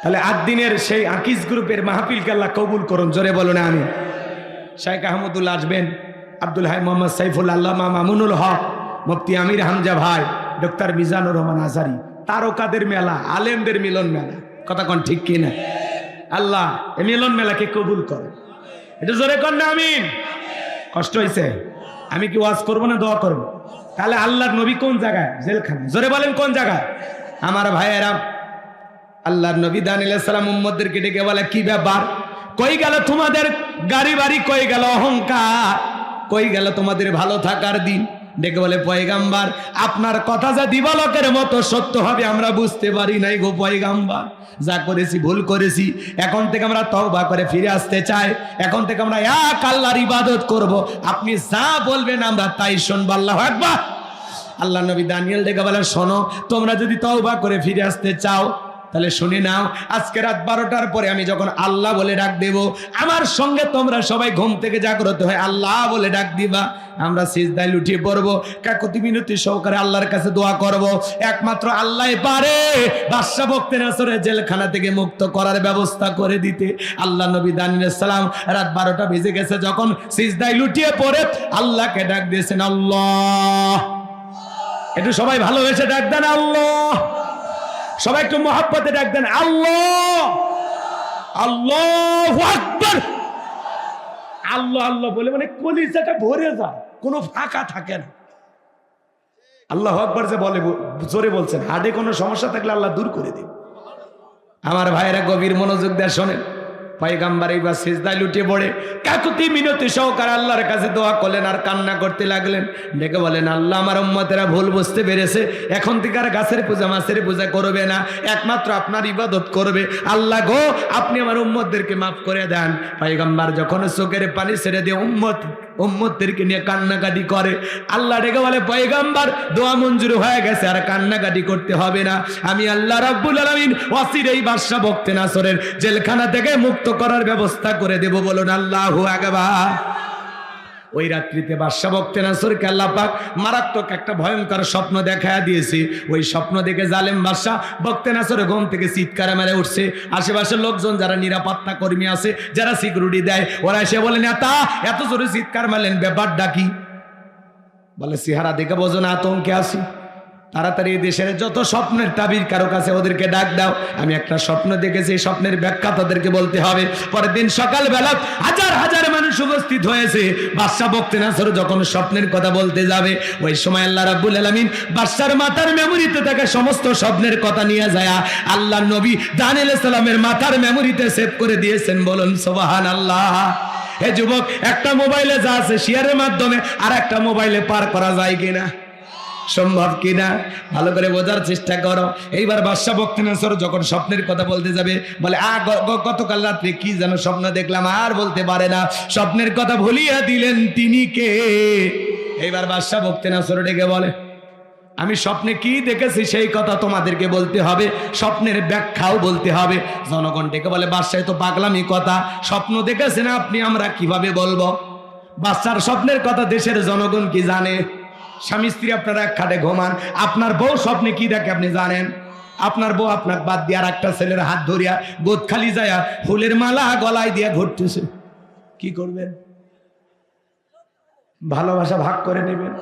তাহলে আদিনের সেই আকিজ গ্রুপের মাহফিলকে আল্লাহ কবুল করুন। জোরে বলুন আমিন। শাইখ আহমদুল্লাহ আসবেন, আব্দুল হাই মোহাম্মদ সাইফুল আল্লামা মামুনুল হক, মুফতি আমির হামজা ভাই, ডক্টর মিজানুর রহমান আজহারী। তারকাদের মেলা, আলেমদের মিলন মেলা। কথা কন ঠিক কিনা? আল্লাহ এই মিলন মেলাকে কবুল করে। এটা জোরে কর না আমিন। কষ্ট হয়েছে? আমি কি ওয়াজ করবো না দোয়া করবো? তাহলে আল্লাহর নবী কোন জায়গায়? জেলখানায়। জোরে বলেন কোন জায়গায়? আমার ভাইয়েরা, আল্লাহর নবী দানিয়েল আলাইহিস সালাম উম্মতদেরকে ডেকে বলে, কি ব্যাপার? কই গেল তোমাদের গাড়ি বাড়ি? কই গেল অহংকার? কই গেল তোমাদের ভালো থাকার দিন? ডেকে বলে, পয়গাম্বার আপনার কথা যা দিবালকের মতো সত্য হবে আমরা বুঝতে পারি নাই গো পয়গাম্বার। যা করেছি ভুল করেছি, এখন থেকে আমরা তওবা করে ফিরে আসতে চাই। এখন থেকে আমরা এক আল্লাহর ইবাদত করব। আপনি যা বলবেন আমরা তাই শুনবো। আল্লাহু আকবার। আল্লাহ নবী দানিয়েল ডেকে বলে, শোনো, তোমরা যদি তওবা করে ফিরে আসতে চাও তাহলে শুনে নাও, আজকে রাত 12টার পরে আমি যখন আল্লাহ বলে ডাক দেব, আমার সঙ্গে তোমরা সবাই ঘুম থেকে জাগ্রত হয়ে আল্লাহ বলে ডাক দিবা। আমরা সিজদায় লুটিয়ে পড়বো, কাকুতি মিনতি সহকারে আল্লাহর কাছে দোয়া করব। একমাত্র আল্লাহই পারে বাদশা বখতিয়ার জেলখানা থেকে মুক্ত করার ব্যবস্থা করে দিতে। আল্লাহ নবী দানিয়েল আলাইহিস সালাম রাত 12টা বেজে গেছে যখন সিজদায় লুটিয়ে পড়ে আল্লাহকে ডাক দিয়েছেন, আল্লাহ। একটু সবাই ভালোবেসে ডাক দেন আল্লাহ। সবাই একটু মহব্বতে ডাক দেন আল্লাহ। আল্লাহু আকবার। আল্লাহ আল্লাহ বলে মানে কলিজাটা ভরে যায়, কোনো ফাঁকা থাকে না। আল্লাহু আকবার যে বলে, জোরে বলছেন, হাড়ে কোনো সমস্যা থাকলে আল্লাহ দূর করে দিন। আমার ভাইয়েরা গভীর মনোযোগ দিয়ে শোনেন। পয়গাম্বর এইবার সিজদায় লুটিয়ে পড়ে কাকুতি মিনতি সহকারে আল্লাহর কাছে দোয়া করলেন আর কান্না করতে লাগলেন। ডেকে বলেন, আল্লাহ আমার উম্মতেরা ভুল বুঝতে পেরেছে, এখন থেকে আর গাছের পূজা মাছের পূজা করবে না, একমাত্র আপনার ইবাদত করবে। আল্লাহ গো, আপনি আমার উম্মতদেরকে মাফ করে দেন। পয়গাম্বর যখন চোখের পানি ছেড়ে দিয়ে উম্মতদেরকে নিয়ে কান্নাকাটি করে, আল্লাহ ডেকে বলে, পয়গাম্বর দোয়া মঞ্জুর হয়ে গেছে, আর কান্নাকাটি করতে হবে না। আমি আল্লাহ রাব্বুল আলামিন অচিরেই বাদশা বখতিয়ার জেলখানা থেকে মুক্ত করার ব্যবস্থা করে দেব। বলুন আল্লাহু আকবার। ওই রাত্রিতে বাদশা বখতিয়ারকে আল্লাহ পাক মারাত্মক একটা ভয়ঙ্কর স্বপ্ন দেখায়া দিয়েছে। ওই স্বপ্ন দেখে জালেম বাদশা বখতিয়ার ঘুম থেকে চিৎকার মেরে উঠছে। আশেপাশের লোকজন যারা নিরাপত্তা কর্মী আছে, যারা সিকিউরিটি দেয়, ওরা এসে বলেন, এত জোরে চিৎকার মারলেন, ব্যাপারটা কি? বলে, চেহারা দেখে বোঝো না আতঙ্কে আছি। তাড়াতাড়ি দেশের যত স্বপ্নের তাবির কারো কাছে ওদেরকে ডাক দাও, আমি একটা স্বপ্ন দেখেছি, এই স্বপ্নের ব্যাখ্যা তাদেরকে বলতে হবে। পরের দিন সকালবেলা হাজার হাজার মানুষ উপস্থিত হয়েছে। বাদশা বখতিয়ার যখন স্বপ্নের কথা বলতে যাবে, ওই সময় আল্লাহ রাব্বুল আলামিন বাদশার মাথার মেমোরিতে থাকা সমস্ত স্বপ্নের কথা নিয়ে যায় আল্লাহ নবী দানিয়েল আলাইহিস সালামের মাথার মেমোরিতে সেভ করে দিয়েছেন। বলুন সুবহানাল্লাহ। হে যুবক, একটা মোবাইলে যা আছে শেয়ারের মাধ্যমে আর একটা মোবাইলে পার করা যায় কিনা? সম্ভব কিনা? ভালো করে বোঝার চেষ্টা করো। এইবার বাদশা বখতিয়ার যখন স্বপ্নের কথা বলতে যাবে, বলে, গতকাল রাত্রে কি যেন স্বপ্ন দেখলাম, আর বলতে পারে না। স্বপ্নের কথা ভুলিয়ে দিলেন তিনি কে? এইবার বাদশা বখতিয়ার ডেকে বলে, আমি স্বপ্নে কি দেখেছি সেই কথা তোমাদেরকে বলতে হবে, স্বপ্নের ব্যাখ্যাও বলতে হবে। জনগণ ডেকে বলে বাদশাহ তো পাগলামি কথা, স্বপ্ন দেখেছেন আপনি, আমরা কিভাবে বলবো? বাচ্চার স্বপ্নের কথা দেশের জনগণ কি জানে? স্বামী স্ত্রী আপনারা এক খাটে ঘুমান, আপনার বউ স্বপ্নে কি দেখে আপনি জানেন? আপনার বউ আপনার বাদ দিয়ে আর একটা ছেলের হাত ধরিয়া গোদ খালি যায় ফুলের মালা গলায় দিয়ে ঘুরতেছে, কি করবেন? ভালোবাসা ভাগ করে নেবেন।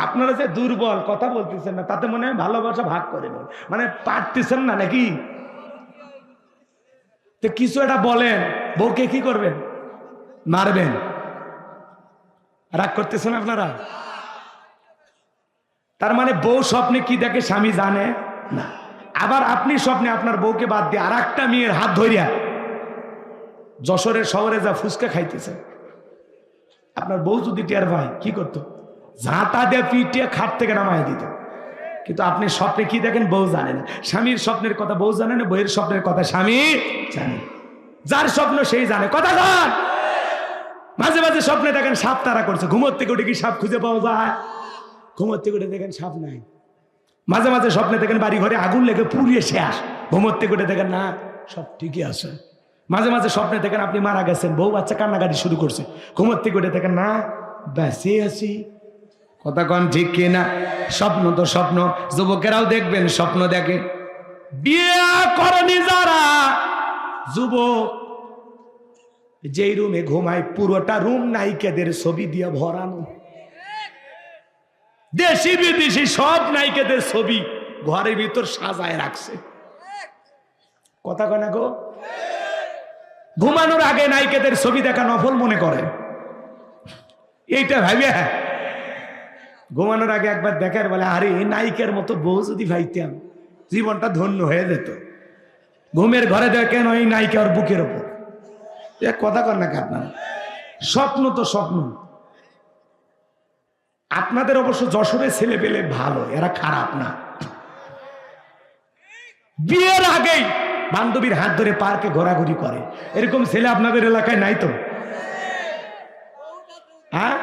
আপনারা যে দুর্বল কথা বলতেছেন না, তাতে মনে হয় ভালোবাসা ভাগ করে নেবেন, মানে পারতেছেন না নাকি? তো কিছু একটা বলেন, বউকে কি করবেন? মারবেন। রাগ করতেছেন আপনারা? তার মানে বউ স্বপ্নে কি দেখে স্বামী জানে না। আবার আপনি স্বপ্নে আপনার বউকে বাদ দিয়ে আর একটা মেয়ের হাত ধরিয়া যশোরের শহরে যা ফুচকা খাইতেছেন, আপনার বউ যদি টের পায় কি করতো? ঝাঁটা দিয়ে পিটিয়ে খাট থেকে নামাই দিত। কিন্তু আপনি স্বপ্নে কি দেখেন বউ জানে না। স্বামীর স্বপ্নের কথা বউ জানে না, বউয়ের স্বপ্নের কথা স্বামী জানে। যার স্বপ্ন সেই জানে। কথা বল। মাঝে মাঝে স্বপ্নে দেখেন সাপ তারা করছে, ঘুমোর থেকে উঠে কি সাপ খুঁজে পাওয়া যায়? ঘুমোর থেকে উঠে দেখেন সাপ নাই। মাঝে মাঝে স্বপ্নে দেখেন বাড়ি ঘরে আগুন লেগে পুড়িয়ে শেষ, ঘুমোর থেকে উঠে দেখেন না সব ঠিকই আছে। মাঝে মাঝে স্বপ্নে দেখেন আপনি মারা গেছেন, বউ বাচ্চা কান্নাকাটি শুরু করছে, ঘুমোর থেকে উঠে দেখেন না বেঁচে আছি। কথা কন ঠিক কিনা? স্বপ্ন তো স্বপ্ন। যুবকেরাও দেখবেন স্বপ্ন দেখে। বিয়ে করেনি যারা যুবক, যেই রুমে ঘুমায় পুরোটা রুম নায়িকাদের ছবি দিয়ে ভরানো, দেশি বিদেশি সব নায়িকাদের ছবি ঘরের ভিতর সাজায় রাখছে। কথা কয় না গো? ঘুমানোর আগে নায়িকাদের ছবি দেখা নফল মনে করে। এইটা ভাবে ঘুমানোর আগে একবার দেখার বলে আরে নায়িকার মতো বউ যদি ভাইতাম জীবনটা ধন্য হয়ে যেত। ঘুমের ঘরে দেখেন ওই নায়িকা ওর বুকের ওপর। কথা কর না কি আপনারা? স্বপ্ন তো স্বপ্ন। আপনাদের অবশ্য যশোরের ছেলে পেলে ভালো, এরা খারাপ না। বিয়ের আগেই বান্ধবীর হাত ধরে পার্কে ঘোরাঘুরি করে, এরকম ছেলে আপনাদের এলাকায় নাই তো? হ্যাঁ,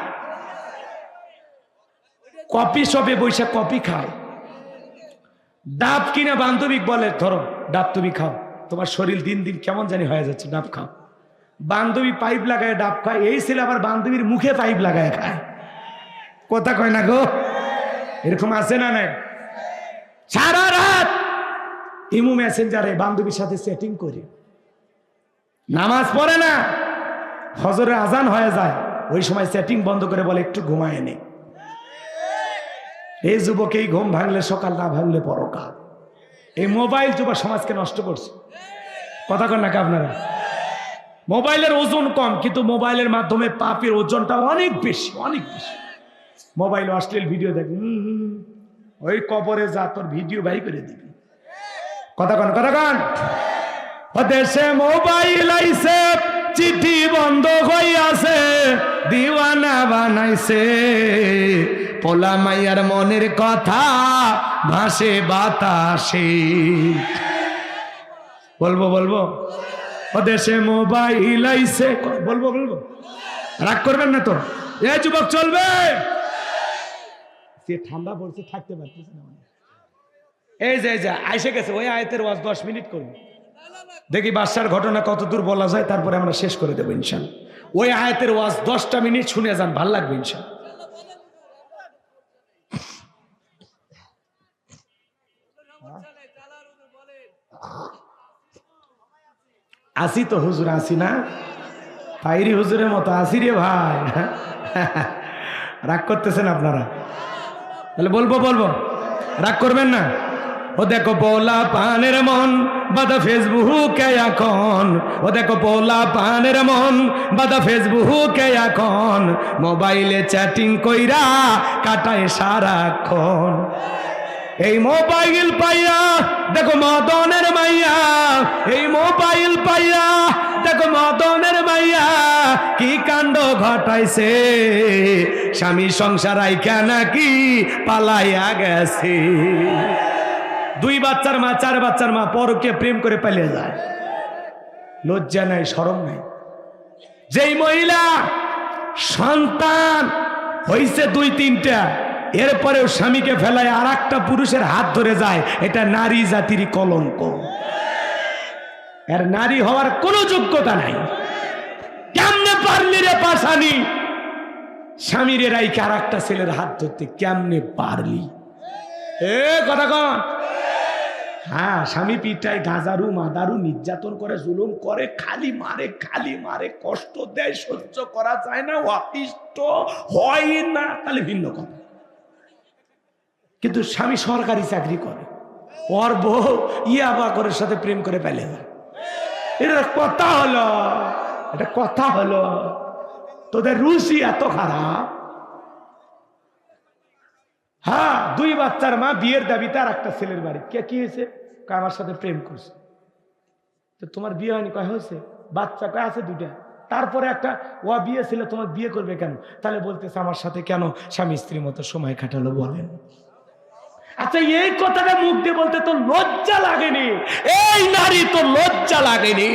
কফি শপে বৈশা কফি খায়, ডাব কিনা বান্ধবী বলে ধরো ডাব তুমি খাও, তোমার শরীর দিন দিন কেমন জানি হয়ে যাচ্ছে, ডাব খাও। বান্ধবী পাইপ লাগায় ডাব খায়, এই ছেলে আবার বান্ধবীর মুখে পাইপ লাগায় খায়। কথা কয় না গো? এরকম আছে না নাই? সারা রাত ইমু মেসেঞ্জারে বান্ধবীর সাথে সেটিং করে, নামাজ পড়ে না, ফজরের আজান হয়ে যায়, ওই সময় সেটিং বন্ধ করে বলে একটু ঘুমায় নে। এই যুবক এই ঘুম ভাঙলে সকাল, না ভাঙলে পরকাল। এই মোবাইল যুব সমাজকে নষ্ট করছে। কথা কন নাকি আপনারা? মোবাইলের ওজন কম, কিন্তু মোবাইলের মাধ্যমে পাপের ওজনটা অনেক বেশি, অনেক বেশি। মোবাইল অশ্লীল ভিডিও দেখ, ওই কবরে যা তোর ভিডিও বাই করে দিবি। কথা কন, কথা কন। দেশে মোবাইল আইছে, চিঠি বন্ধ হইয়াছে, দিওয়ানা বানাইছে, পোলা মাইয়ার মনের কথা ভাসে বাতাসে। বলবো বলবো? দেশে মোবাইল আইছে, বলবো বলবো? রাগ করবেন না তো? এ যুবক চলবে? ঠান্ডা পড়ছে, থাকতে পারতেছে না। এই যে আইসে গেছে, ওই আয়াতের ওয়াজ 10 মিনিট করবো, দেখি বাদশার ঘটনা কত দূর বলা যায়, তারপরে আমরা শেষ করে দেবো ইনশাআল্লাহ। ওই আয়াতের ওয়াজ 10টা মিনিট শুনে যান, ভাল লাগবে ইনশাআল্লাহ। আসি তো হুজুর, আসি না? পাইরি হুজুরের মতো আসি রে ভাই। রাগ করতেছেন আপনারা? তাহলে বলবো বলবো, রাগ করবেন না। ও দেখো পোলা পানের মন বাদা ফেসবুকে এখন, ও দেখো পোলা পানের মন বাদা ফেসবুকে এখন, মোবাইলে চ্যাটিং কইরা কাটায় সারাক্ষণ। এই মোবাইল পাইয়া দেখো মদনের মাইয়া, এই মোবাইল পাইয়া দেখো মদনের মাইয়া কি কাণ্ড ঘটাইছে, স্বামী সংসার আইকা নাকি পালাইয়া গেছে। 2 বাচ্চার মা, 4 বাচ্চার মা পরকে প্রেম করে পালিয়ে যায়, লজ্জা নাই, শরম নাই। যেই মহিলা সন্তান হইছে 2-3টা, এরপরেও স্বামীকে ফেলায় আর একটা পুরুষের হাত ধরে যায়, এটা নারী জাতির কলঙ্ক। এর নারী হওয়ার কোনো যোগ্যতা নাই। কেমনে পারলি রে পাশানি স্বামীর রাইকে আর একটা ছেলের হাত ধরতে, কেমনে পারলি? কথা কন। হ্যাঁ, স্বামী পিঠায় গাজারু মাদারু নির্যাতন করে, জুলুম করে, খালি মারে, কষ্ট দেয়, সহ্য করা যায় না, অতিষ্ঠ হয় না, তাহলে ভিন্ন কথা। কিন্তু স্বামী সরকারি চাকরি করে, ওর বউ ইয়াবাকরের সাথে প্রেম করে পেলে যায়। এটা কথা হলো? এটা কথা হলো? তোদের রুচি এত খারাপ। হ্যাঁ, 2 বাচ্চার মা, বিয়ের দাবিতে আর একটা ছেলের বাড়ি। কি হয়েছে? আমার সাথে প্রেম করছে। তো তোমার বিয়ে হয়নি? কয় হয়েছে। বাচ্চা কয় আছে 2টা। তারপরে একটা ও বিয়ে ছিল, তোমার বিয়ে করবে কেন? তাহলে বলতেছে আমার সাথে কেন স্বামী স্ত্রীর মতো সময় কাটালো বলেন। আচ্ছা, এই কথাটা মুখ দিয়ে বলতে তো লজ্জা লাগেনি? এই নারী, তো লজ্জা লাগেনি?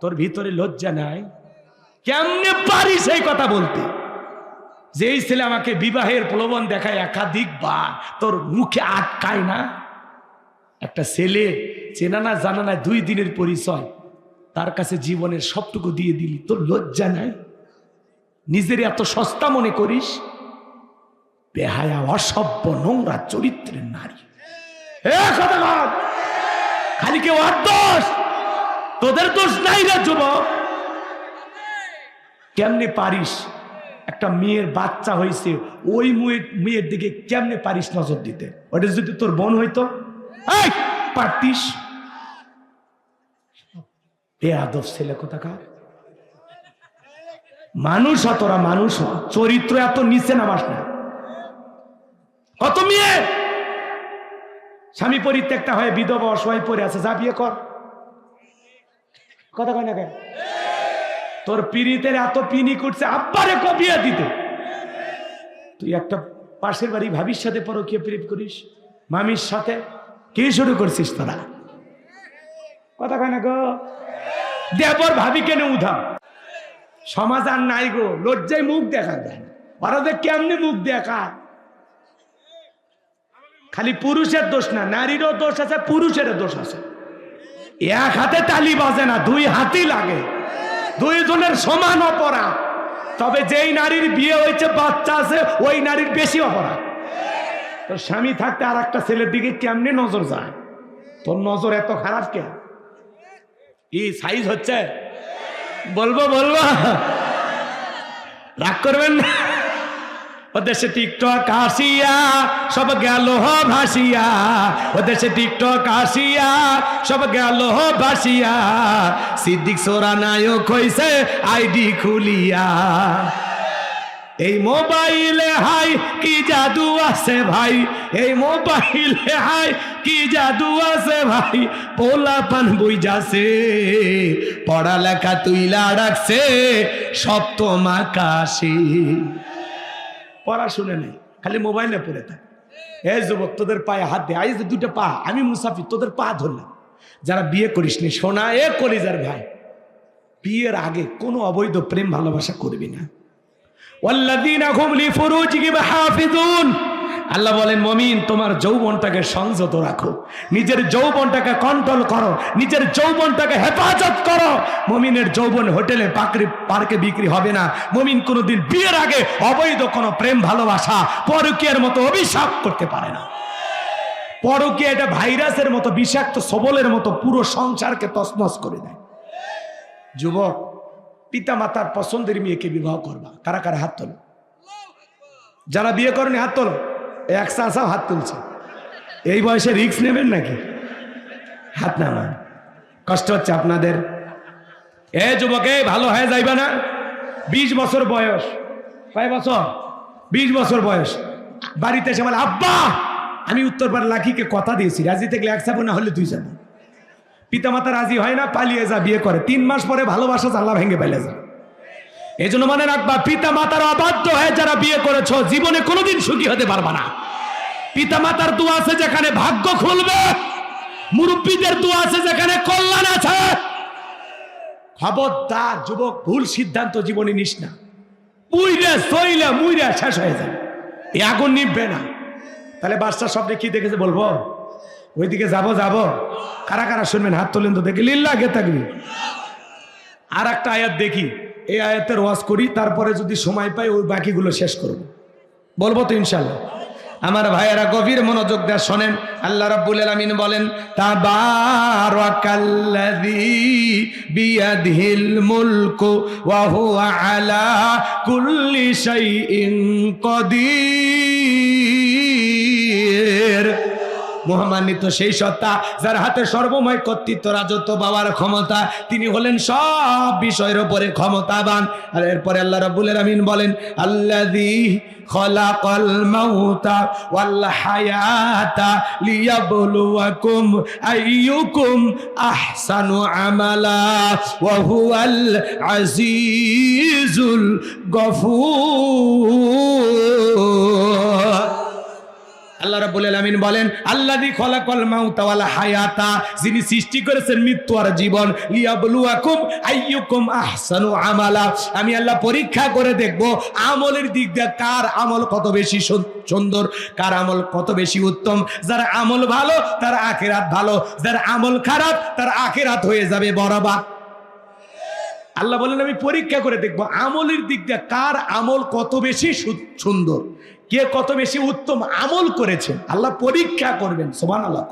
তোর ভিতরে লজ্জা নাই? কেমনে পারিস এই কথা বলতে? যে এই ছেলে আমাকে বিবাহের প্রলোভন দেখায় একাধিকবার, তোর মুখে আটকায় না? একটা ছেলে চেনা না জানা না, 2 দিনের পরিচয়, তার কাছে জীবনের সবটুকু দিয়ে দিলি, তোর লজ্জা নাই? নিজের এত সস্তা মনে করিস? বেহায়া, অসভ্য, নোংরা চরিত্রের নারী। খালি কেউ আর দোষ, তোদের দোষ নাই রে যুবক। কেমনে পারিস? একটা মেয়ের বাচ্চা হয়েছে, ওই মেয়ের দিকে কেমনে পারিস নজর দিতে? ওটা যদি তোর বোন হইতো পারতিস? বেয়াদব ছেলে কোথাকার। মানুষ হ, তোরা মানুষ হ, চরিত্র এত নিচে নামাস না। কত মেয়ে স্বামী পরিত্যক্তা হয়ে বিধবা অসহায় পড়ে আছে, যা বিয়ে কর। কথা কয় না কেন? তোর পীড়িতের এত পিনি করছে, আব্বারে বিয়ে দিতে। তুই একটা পাশের বাড়ি ভাবির সাথে পরকীয়া প্রেম করিস, মামির সাথে। কি শুরু করছিস তোরা? কথা কয় না গো? দেবর ভাবি কেন উধাম? সমাজ আর নাই গো, লজ্জায় মুখ দেখা যায় না। ওরা যে কেমনে মুখ দেখা? খালি পুরুষের দোষ না, নারীরও দোষ আছে, পুরুষেরও দোষ আছে। এক হাতে তালি বাজে না, 2 হাতই লাগে। 2 জনের সমান অপরাধ। তবে যেই নারীর বিয়ে হয়েছে, বাচ্চা আছে, ওই নারীর বেশি অপরাধ। তোর স্বামী থাকতে আর একটা ছেলের দিকে কেমনে নজর যায়? তোর নজর এত খারাপ কে? কি সাইজ হচ্ছে? বলবো রাগ করবেন না। ও দেশে টিকটক আসিয়া সব গেল ভাসিয়া, ও দেশে টিকটক আসিয়া সব গেল ভাসিয়া, সিদ্দিক সোরা নায়ক হইছে আইডি খুলিয়া। এই মোবাইলে হাই কি জাদু আছে ভাই, এই মোবাইলে হাই কি জাদু আছে ভাই, পোলা পান বই যাচ্ছে, পড়ালেখা তুইলা রাখছে সপ্তম আকাশে। পড়াশুনে নেই, খালি মোবাইলে পড়ে থাকে। এই যুবক, তোদের পায়ে হাত দে। আজ 2টা পা, আমি মুসাফির, তোদের পা ধরলাম। যারা বিয়ে করিসনি, সোনা এ কলিজার ভাই, বিয়ের আগে কোনো অবৈধ প্রেম ভালোবাসা করবি না। ওয়াল্লাযীনা হুম লিফুরুজিহিম হাফিজুন। আল্লাহ বলেন, মুমিন তোমার যৌবনটাকে সংযত রাখো, নিজের যৌবনটাকে কন্ট্রোল করো, নিজের যৌবনটাকে হেফাজত করো। মুমিনের যৌবন হোটেলে পার্কে বিক্রি হবে না। মুমিন কোনোদিন বিয়ের আগে অবৈধ কোনো প্রেম ভালোবাসা, পরকীয়ার মতো অভিশাপ করতে পারে না। পরকীয়া এটা ভাইরাসের মতো, বিষাক্ত সবলের মতো পুরো সংসারকে তছনছ করে দেয়। যুবক, পিতা মাতার পছন্দের মেয়েকে বিবাহ করবা। কারা কারা হাত তোলো? যারা বিয়ে করেনি হাত তোলো। এক চাষাও হাত তুলছে। এই বয়সে রিস্ক নেবেন নাকি? হাত নামান। কষ্ট হচ্ছে আপনাদের? এ যুবকে, ভালো হয়ে যাইবা না? 20 বছর বয়স। কয় বছর? 20 বছর বয়স। বাড়িতে এসে বলে, আব্বা আমি উত্তরপাড়া লাখিকে কথা দিয়েছি, রাজি থাকলে 1 যাবো, না হলে 2 যাবো। পিতা মাতা রাজি হয় না, পালিয়ে যা, বিয়ে করে। 3 মাস পরে ভালোবাসা জানলা ভেঙে পাইলে যা। এই জন্য মনে রাখবা, পিতা মাতার অবাধ্য হয়ে যারা বিয়ে করেছ, জীবনে কোনোদিন সুখী হতে পারবা না। পিতা মাতার দোয়া আছে যেখানে ভাগ্য খুলবে, মুরব্বীদের দোয়া আছে যেখানে কল্যাণ আছে। খবরদার যুবক, ভুল সিদ্ধান্ত জীবনে নিস না। মুইরা সইলা মুইরা শেষ হয়ে যায়। এই আগুন নিভবে না। তাহলে বাদশার স্বপ্নে কি দেখেছে বলবো? ওইদিকে যাবো যাবো। কারা কারা শুনবেন হাত তোলেন তো দেখি। লিল্লাহে তাকবীর। আর একটা আয়াত দেখি, এই আয়াতের ওয়াজ করি, তারপরে যদি সময় পাই ওই বাকিগুলো শেষ করব। বলবো তো ইনশাল্লাহ। আমার ভাইয়েরা গভীর মনোযোগ দিয়ে শোনেন। আল্লাহ রাব্বুল আলামিন বলেন, তাবারাকাল্লাযী বিয়াদিহিল মুলকু ওয়া হুয়া আলা কুল্লি শাইইন কাদির। মহামান্বিত সেই সত্তা যার হাতে সর্বময় কর্তৃত্ব, রাজত্ব, পাওয়ার ক্ষমতা। তিনি হলেন সব বিষয়ের উপরে ক্ষমতাবান। আর এরপরে আল্লাহ রাব্বুল আলামিন বলেন, আল্লাযী খলাকাল মাউতা ওয়াল হায়াতা লিয়াবলুয়াকুম আইয়ুকুম আহসানু আমালা ওয়া হুয়াল আজিজুল গফুর। আল্লাহ রাব্বুল আলামিন বলেন, আল্লাযী খলাকাল মাউতা ওয়াল হায়াতা, যিনি সৃষ্টি করেছেন মৃত্যু আর জীবন। লিয়াবলুয়াকুম আইয়ুকুম আহসানু আমালা, আমি আল্লাহ পরীক্ষা করে দেখব আমলের দিক দিয়ে কার আমল কত বেশি সুন্দর, কার আমল কত বেশি উত্তম। যার আমল ভালো তার আখিরাত ভালো, যার আমল খারাপ তার আখিরাত হয়ে যাবে বরবাদ। আল্লাহ বলেন, আমি পরীক্ষা করে দেখব আমলের দিক দিয়ে কার আমল কত বেশি সুন্দর, কে কত বেশি উত্তম আমল করেছেন। আল্লাহ পরীক্ষা করবেন। সুবহানাল্লাহ।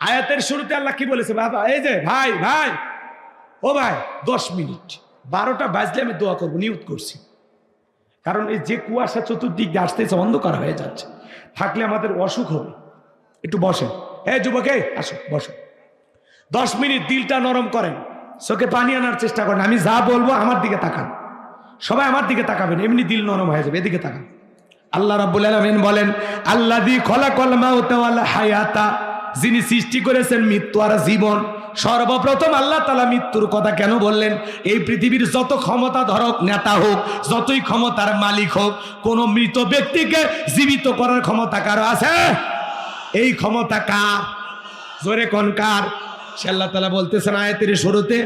আয়াতের শুরুতে আল্লাহ কি বলেছে? বাবা এই যে ভাই ভাই ও ভাই 10 মিনিট 12টা বাজলে আমি দোয়া করবো, নিয়ত করছি। কারণ এই যে কুয়াশা চতুর্দিক দিয়ে আসতেছে, অন্ধকার হয়ে যাচ্ছে, থাকলে আমাদের অসুখ হবে। একটু বসেন। এই যুবক, এই আসো বসো। 10 মিনিট দিলটা নরম করেন, চোখে পানি আনার চেষ্টা করেন। আমি যা বলবো আমার দিকে তাকান, সবাই আমার দিকে তাকাবেন, এমনি দিল নরম হয়ে যাবে। এদিকে তাকান। আল্লাহ রাব্বুল আলামিন বলেন, আল্লাযী খলাকাল মাউতা ওয়াল হায়াতা, যিনি সৃষ্টি করেছেন মৃত্যু আর জীবন। সর্বপ্রথম আল্লাহ তাআলা মৃত্যুর কথা কেন বললেন? এই পৃথিবীর যত ক্ষমতা ধরক নেতা হোক, যতই ক্ষমতার মালিক হোক, কোন মৃত ব্যক্তিকে জীবিত করার ক্ষমতা কারো আছে? এই ক্ষমতা কার? জোরে কোন কার? সে আল্লাহ তাআলা বলতেছেন আয়াতের শুরুতে,